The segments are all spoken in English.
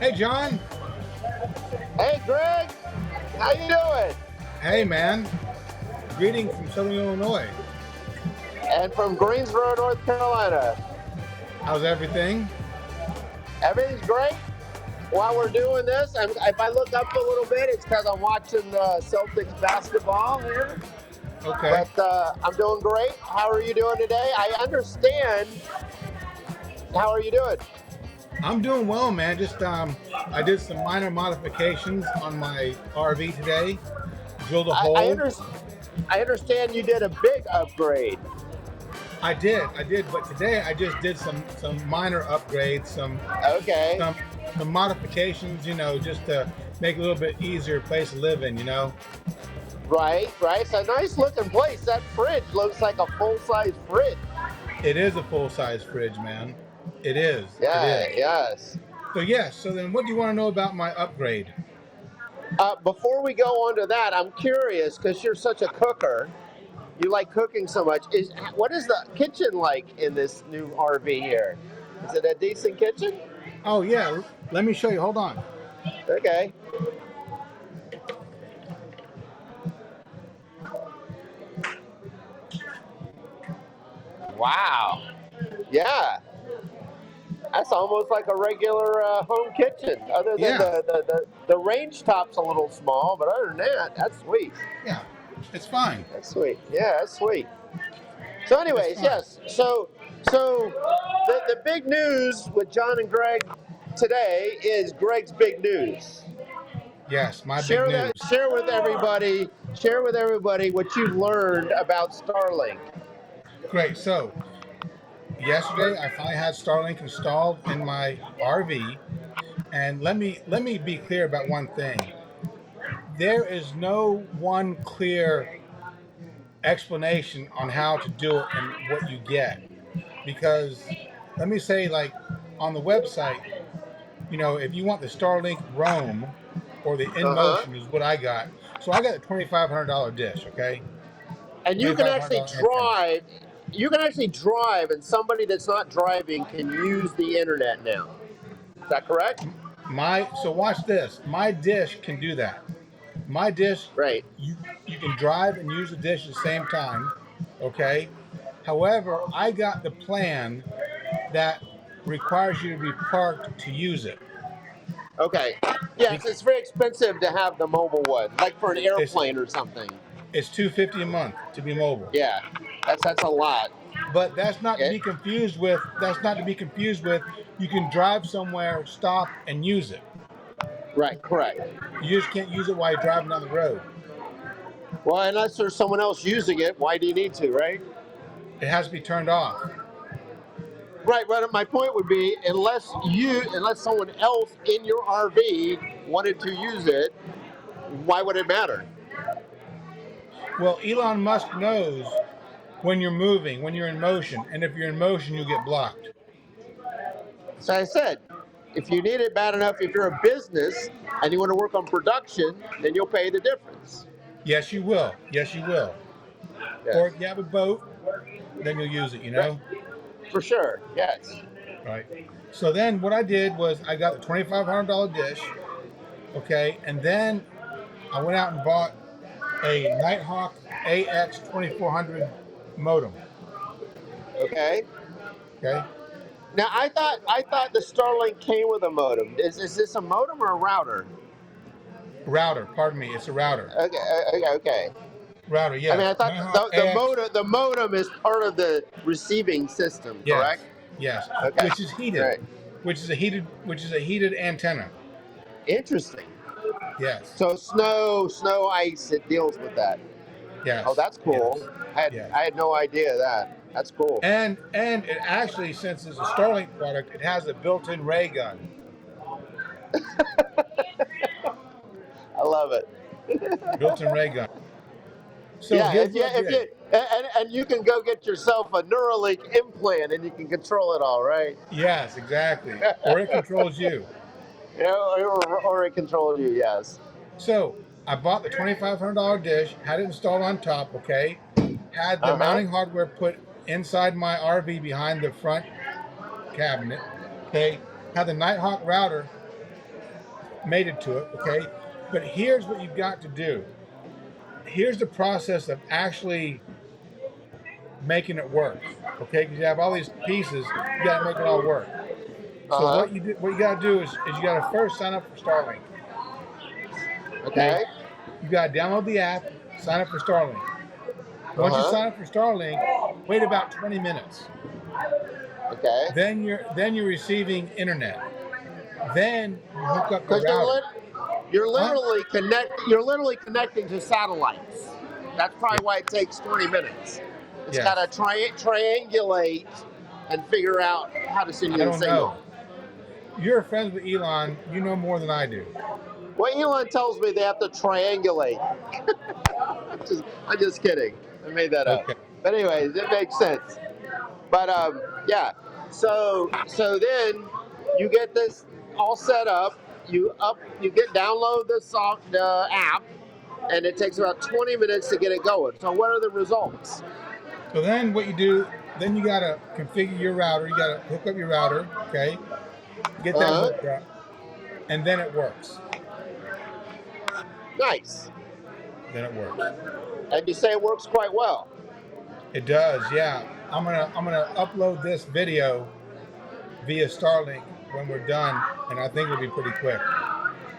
Hey, John. Hey, Greg. How you doing? Hey, man. Greetings from Southern Illinois. And from Greensboro, North Carolina. How's everything? Everything's great. While we're doing this, if I look up a little bit, it's because I'm watching Celtics basketball here. Okay. But I'm doing great. How are you doing today? I understand. How are you doing? I'm doing well, man. Just I did some minor modifications on my RV today. Drilled a hole. I understand you did a big upgrade. I did, but today I just did some minor upgrades, some modifications, just to make it a little bit easier place to live in, Right. It's a nice looking place. That fridge looks like a full-size fridge. It is a full-size fridge, man. It is. Yeah, it is. yes. So then what do you want to know about my upgrade? Before we go on to that, I'm curious, because you're such a cooker. You like cooking so much. What is the kitchen like in this new RV here? Is it a decent kitchen? Oh, yeah. Let me show you. Hold on. Okay. Wow. Yeah. That's almost like a regular home kitchen. Other than the range top's a little small, but other than that, that's sweet. Yeah, it's fine. That's sweet. Yeah, that's sweet. So anyways, yes. So the big news with John and Greg today is Greg's big news. Yes, my big news. Share with everybody what you've learned about Starlink. Great. So yesterday I finally had Starlink installed in my RV, and let me be clear about one thing. There is no one clear explanation on how to do it and what you get, because let me say, like on the website, if you want the Starlink Roam or the InMotion is what I got. So I got a $2,500 dish, okay? And you can actually drive. You can actually drive, and somebody that's not driving can use the internet now. Is that correct? So watch this. My dish can do that. My dish, right? You can drive and use the dish at the same time, okay? However, I got the plan that requires you to be parked to use it. Okay. Yes, it's very expensive to have the mobile one, like for an airplane or something. It's $250 a month to be mobile. Yeah, that's a lot. But that's not to be confused with. You can drive somewhere, stop, and use it. Right. Correct. You just can't use it while you're driving down the road. Well, unless there's someone else using it, why do you need to? Right. It has to be turned off. Right. But my point would be, unless someone else in your RV wanted to use it, why would it matter? Well, Elon Musk knows when you're moving, when you're in motion, and if you're in motion, you get blocked. So I said, if you need it bad enough, if you're a business and you want to work on production, then you'll pay the difference. Yes, you will. Yes. Or if you have a boat, then you'll use it, For sure, yes. Right. So then what I did was I got the $2,500 dish, okay, and then I went out and bought a Nighthawk AX 2400 modem. Okay. Now I thought the Starlink came with a modem. Is this a modem or a router? Router. Pardon me. It's a router. Okay. Router. Yeah. I mean, I thought the modem is part of the receiving system. Yes. Correct. Yes. Okay. Which is heated. Right. Which is a heated antenna. Interesting. Yes. So snow, ice, it deals with that. Yes. Oh, that's cool. Yes. I had no idea of that. That's cool. And it actually, since it's a Starlink product, it has a built-in ray gun. I love it. Built-in ray gun. So and you can go get yourself a Neuralink implant and you can control it all, right? Yes, exactly. Or it controls you. Yeah, or it controls you, yes. So I bought the $2,500 dish, had it installed on top, okay? Had the mounting hardware put inside my RV behind the front cabinet, okay? Had the Nighthawk router mated to it, okay? But here's what you've got to do. Here's the process of actually making it work, okay? Because you have all these pieces, you got to make it all work. So Uh-huh. what you got to do is you got to first sign up for Starlink. Okay. You got to download the app, sign up for Starlink. Once you Uh-huh. sign up for Starlink, wait about 20 minutes. Okay. Then you're receiving internet. Then you hook up the Because router. you're literally connecting to satellites. That's probably why it takes 20 minutes. It's Yes. got to triangulate and figure out how to send you I the don't signal. know. You're friends with Elon. You know more than I do. Well, Elon tells me they have to triangulate. I'm just kidding. I made that up. Okay. But anyways, it makes sense. But yeah. So then you get this all set up. You download the app, and it takes about 20 minutes to get it going. So what are the results? So then what you do, then you got to configure your router. You got to hook up your router, okay? Get that hooked up, and then it works. Nice. Then it works. And you say it works quite well. It does, yeah. I'm gonna upload this video via Starlink when we're done, and I think it'll be pretty quick.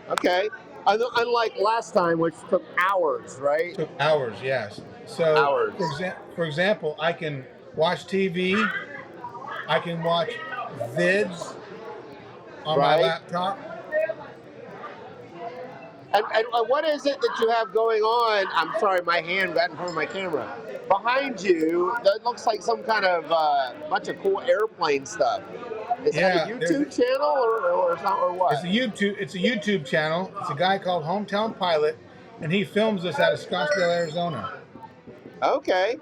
Okay. Unlike last time, which took hours, right? It took hours, yes. So, Hours. For example, I can watch TV. I can watch vids on my laptop. And what is it that you have going on? I'm sorry, my hand got in front of my camera. Behind you, that looks like some kind of bunch of cool airplane stuff. Is that a YouTube channel or what? It's a YouTube channel. It's a guy called Hometown Pilot, and he films us out of Scottsdale, Arizona. Okay,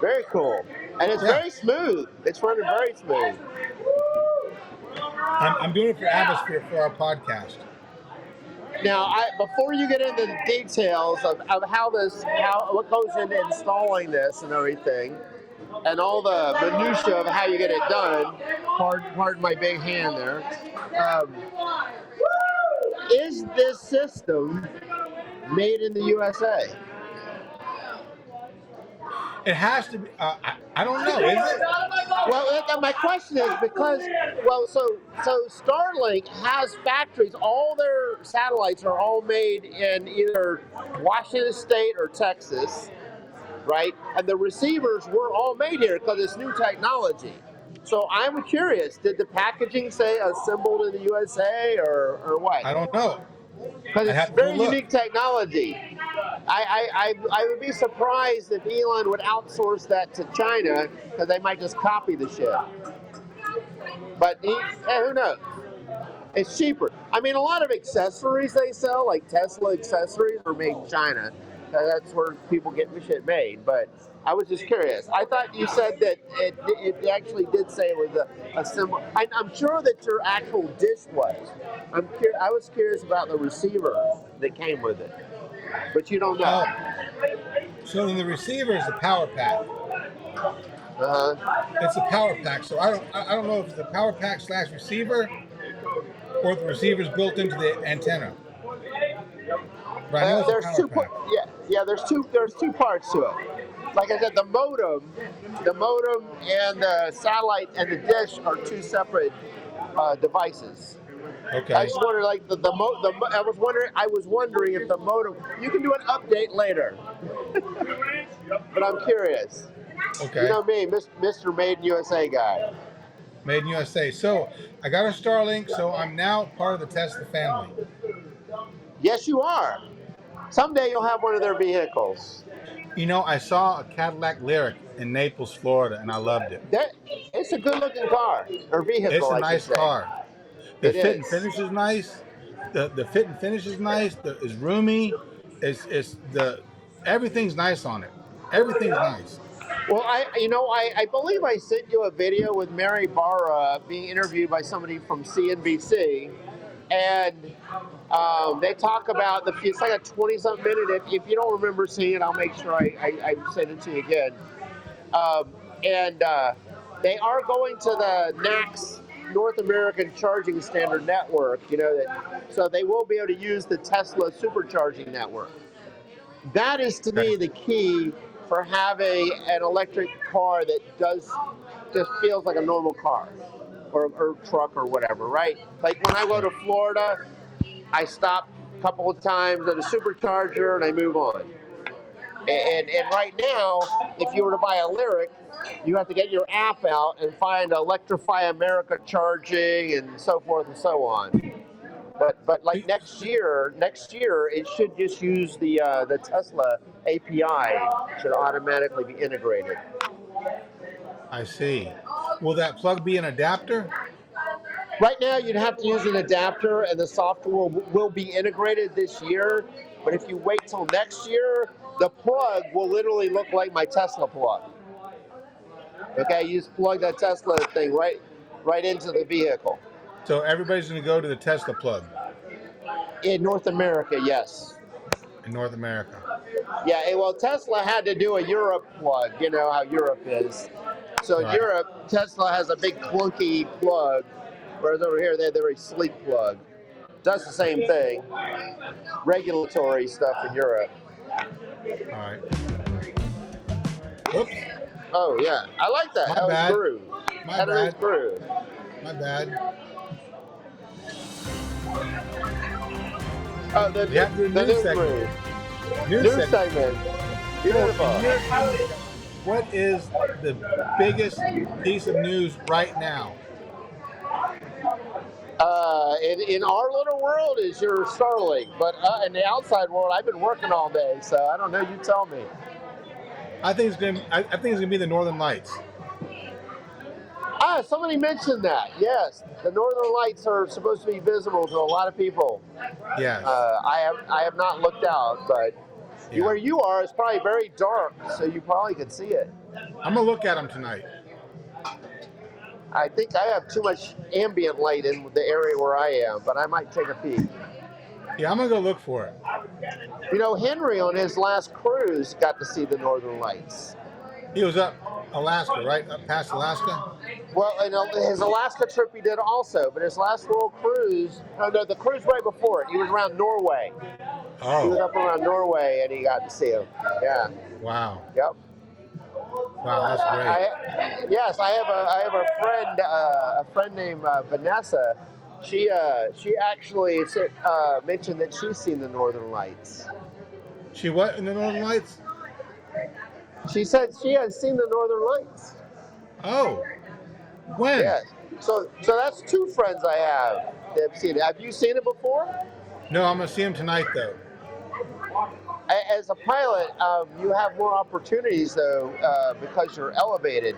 very cool, and it's very smooth. It's running very smooth. I'm doing it for Atmosphere for our podcast. Now, before you get into the details of what goes into installing this and everything, and all the minutia of how you get it done, pardon my big hand there, is this system made in the USA? It has to be. I don't know. Is it? Well, my question is because, so Starlink has factories. All their satellites are all made in either Washington State or Texas, right? And the receivers were all made here because it's new technology. So I'm curious, did the packaging say assembled in the USA or what? I don't know. Because it's very unique technology. I would be surprised if Elon would outsource that to China because they might just copy the shit. But who knows? It's cheaper. I mean, a lot of accessories they sell, like Tesla accessories, are made in China. That's where people get the shit made. But I was just curious. I thought you said that it actually did say it was a symbol. I'm sure that your actual dish was. I was curious about the receiver that came with it, but you don't know. So then the receiver is the power pack. It's a power pack. So I don't know if it's the power pack / receiver, or if the receiver is built into the antenna. But I know it's a power pack. There's two parts to it. Like I said, the modem and the satellite and the dish are two separate devices. Okay. I just wondered, like I was wondering if the modem. You can do an update later, but I'm curious. Okay. You know me, Mr. Made in USA guy. Made in USA. So I got a Starlink, so I'm now part of the Tesla family. Yes, you are. Someday you'll have one of their vehicles. You know, I saw a Cadillac Lyric in Naples, Florida, and I loved it. It's a good-looking car or vehicle. It's a nice car. The fit and finish is nice. The fit and finish is nice. It's roomy. Everything's nice on it. Everything's nice. Well, I believe I sent you a video with Mary Barra being interviewed by somebody from CNBC, and they talk about it's like a 20-something minute. If you don't remember seeing it, I'll make sure I send it to you again. And they are going to the NACS North American charging standard network. So they will be able to use the Tesla supercharging network. That is to me the key for having an electric car that just feels like a normal car or truck or whatever, right? Like when I go to Florida, I stop a couple of times at a supercharger and I move on. And right now, if you were to buy a Lyric, you have to get your app out and find Electrify America charging and so forth and so on. But like next year, it should just use the Tesla API. Should automatically be integrated. I see. Will that plug be an adapter? Right now, you'd have to use an adapter, and the software will be integrated this year. But if you wait till next year, the plug will literally look like my Tesla plug. Okay, you just plug that Tesla thing right into the vehicle. So everybody's going to go to the Tesla plug? In North America, yes. In North America. Yeah, well, Tesla had to do a Europe plug. You know how Europe is. So in Europe, Tesla has a big clunky plug, whereas over here they have a very sleek plug. Does the same thing. Regulatory stuff in Europe. All right. Whoops. Oh, yeah. I like that. My bad. Groove. My bad. Groove. My bad. Oh, the news segment. News segment. Beautiful. What is the biggest piece of news right now? In our little world is your Starlink, but in the outside world, I've been working all day, so I don't know. You tell me. I think it's gonna be the Northern Lights. Somebody mentioned that. Yes, the Northern Lights are supposed to be visible to a lot of people. Yes. I have not looked out, but where you are is probably very dark, so you probably could see it. I'm gonna look at them tonight. I think I have too much ambient light in the area where I am, but I might take a peek. Yeah, I'm gonna go look for it. You know, Henry on his last cruise got to see the Northern Lights. He was up Alaska, right? Up past Alaska? Well, and his Alaska trip he did also, but his last little cruise, the cruise right before it, he was around Norway. Oh. He was up around Norway and he got to see him. Yeah. Wow. Yep. Wow, that's great. I have a friend named Vanessa. She actually mentioned that she's seen the Northern Lights. She what in the Northern Lights? She said she has seen the Northern Lights. Oh. When? Yeah. So that's two friends I have that have seen it. Have you seen it before? No, I'm gonna see him tonight though. As a pilot, you have more opportunities though because you're elevated.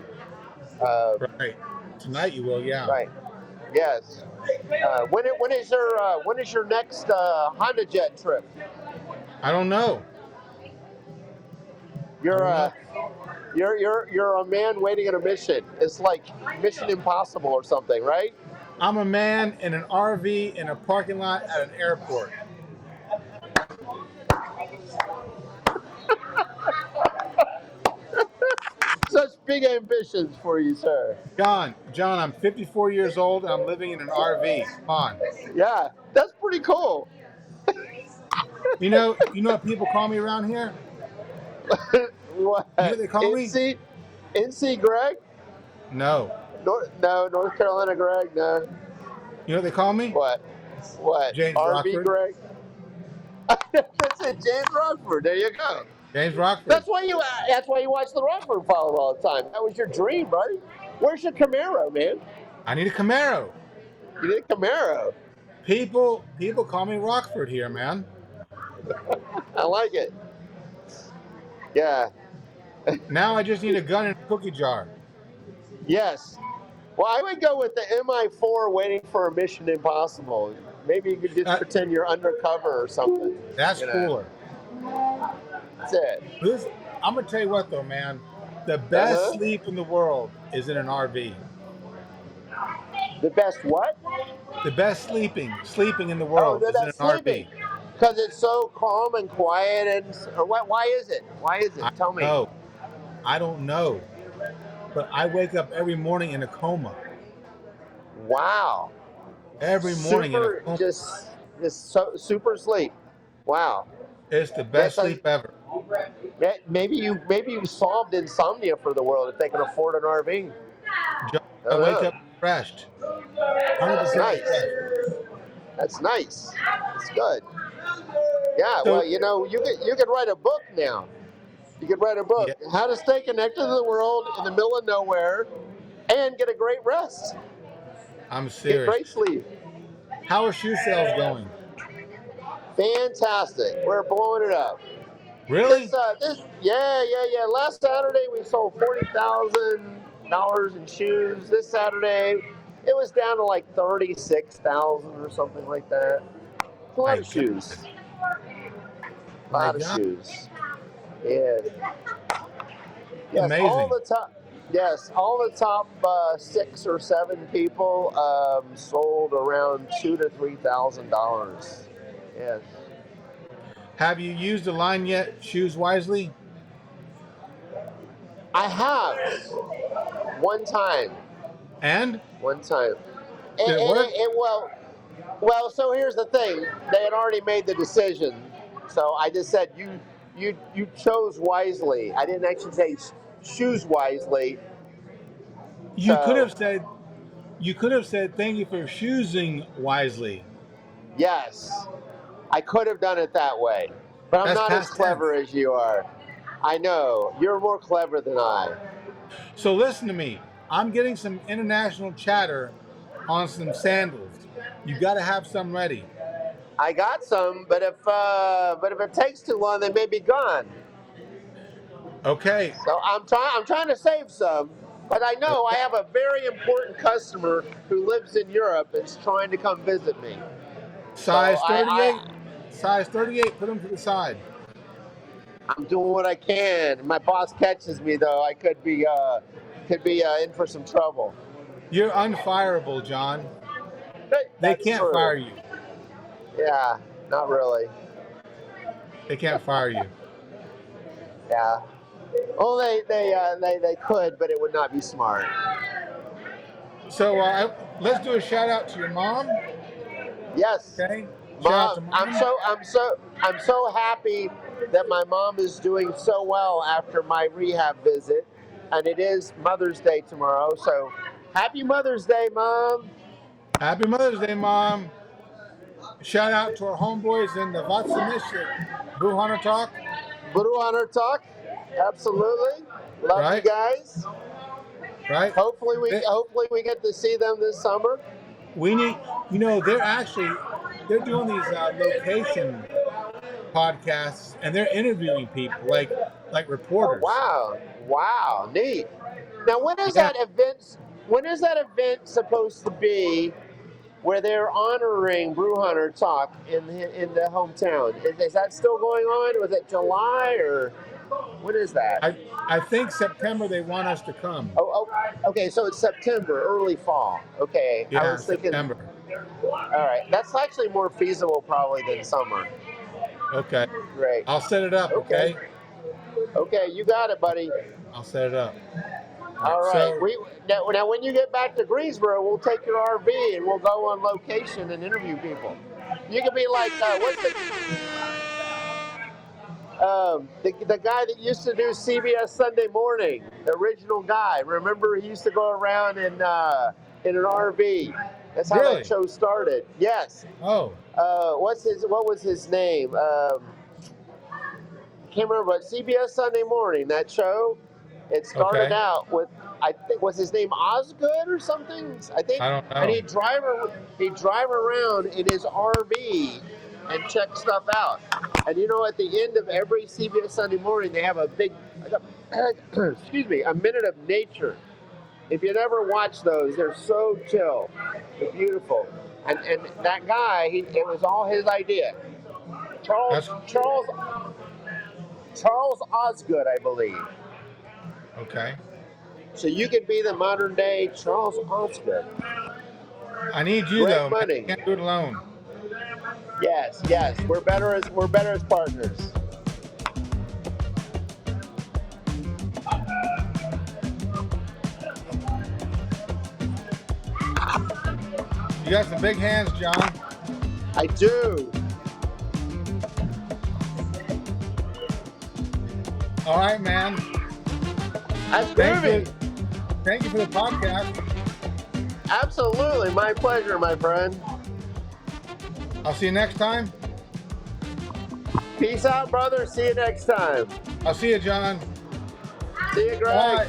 Right. Tonight you will, yeah. Right. Yes. When is your next Honda Jet trip? I don't know. You're a man waiting at a mission. It's like Mission Impossible or something, right? I'm a man in an RV in a parking lot at an airport. Such big ambitions for you, sir. John, I'm 54 years old and I'm living in an RV. Come on. Yeah, that's pretty cool. You know what people call me around here? What? You know what they call me? NC Greg? No. North Carolina Greg, no. You know what they call me? What? James RV Rockford. Greg? That's it, James Rockford. There you go. James Rockford. That's why you watch the Rockford File all the time. That was your dream, buddy. Where's your Camaro, man? I need a Camaro. You need a Camaro. People call me Rockford here, man. I like it. Yeah. Now I just need a gun and a cookie jar. Yes. Well, I would go with the MI4 waiting for a Mission Impossible. Maybe you could just pretend you're undercover or something. That's cooler. That's it. I'm going to tell you what, though, man. The best sleep in the world is in an RV. The best what? The best sleeping in the world is in an RV. Because it's so calm and quiet, or what? Why is it? Tell me. No, I don't know. But I wake up every morning in a coma. Wow. every morning in a Super, boom. just so, super sleep. Wow. It's the That's best like, sleep ever. maybe you solved insomnia for the world if they can afford an RV. John, I I don't wake know. up refreshed, That's 100% nice. refreshed. That's nice. That's good. Yeah. Well, So, you could write a book now. You could write a book, yeah, How to Stay Connected to the World in the Middle of Nowhere and get a great rest. I'm Get serious. great sleep. How are shoe sales going? Fantastic. We're blowing it up. Really? Yeah. Last Saturday we sold $40,000 in shoes. This Saturday it was down to like 36,000 or something like that. It's a lot My of God. shoes. A My lot of God. shoes. Yeah. Yes, Amazing. all the top 6 or 7 people sold around $2,000 to $3,000. Yes, Have you used the line yet? Choose wisely. I have one time. And One time, did it work? well. So here's the thing: they had already made the decision. So I just said you chose wisely. I didn't actually say choose wisely. You could So have said. You could have said thank you for choosing wisely. yes, I could have done it that way, but I'm That's not as past tense. clever as you are. I know you're more clever than I. So listen to me. I'm getting some international chatter on some sandals. You got to have some ready. I got some, but if it takes too long, they may be gone. Okay. So I'm trying to save some, but I know I Okay. have a very important customer who lives in Europe that's trying to come visit me. So Size 38. Size 38. Put them to the side. I'm doing what I can. If my boss catches me though, I could be in for some trouble. You're unfireable, John. They That's can't fire true. you. Yeah, not really. They can't fire you. Yeah. Well, they could, but it would not be smart. So let's do a shout out to your mom. Yes. Okay. Shout out to Mom, I'm mom. so I'm so I'm so happy that my mom is doing so well after my rehab visit, and it is Mother's Day tomorrow. So, happy Mother's Day, Mom! Happy Mother's Day, mom. Shout out to our homeboys in the Vatsamishik Brew Hunter Talk. Brew Hunter Talk, absolutely. Love you Right. guys. Right. Hopefully we get to see them this summer. We need. They're doing these location podcasts and they're interviewing people like Oh reporters. wow, neat. Now when is Yeah. that event? When is that event supposed to be? Where they're honoring Brew Hunter Talk in the hometown. Is that still going on? Was it July or when is that? I think September they want us to come. Okay, so it's September, early fall. Okay, I Yeah, was thinking. September. All right, that's actually more feasible probably than summer. Okay. Great. I'll set it up. Okay. Okay. Okay, you got it, buddy. I'll set it up. All right. So Now when you get back to Greensboro, we'll take your RV and we'll go on location and interview people. You can be like, the guy that used to do CBS Sunday Morning, the original guy. Remember, he used to go around in an RV. That's how that really? show started. Yes. Oh. What was his name? Can't remember, but CBS Sunday Morning, that show. It started Okay. out with, I think, was his name Osgood or something? I think. I don't know. And he'd drive around in his RV and check stuff out. And at the end of every CBS Sunday Morning, they have a big, excuse me, a minute of nature. If you never watch those, they're so chill, they're beautiful. And that guy, it was all his idea. Charles Osgood, I believe. Okay. So you could be the modern day Charles Osgood. I need you Great though. Man. money. I can't do it alone. Yes. We're better as partners. You got some big hands, John. I do. All right, man. That's Thank groovy. Thank you for the podcast. Absolutely. My pleasure, my friend. I'll see you next time. Peace out, brother. See you next time. I'll see you, John. See you, Greg. Bye.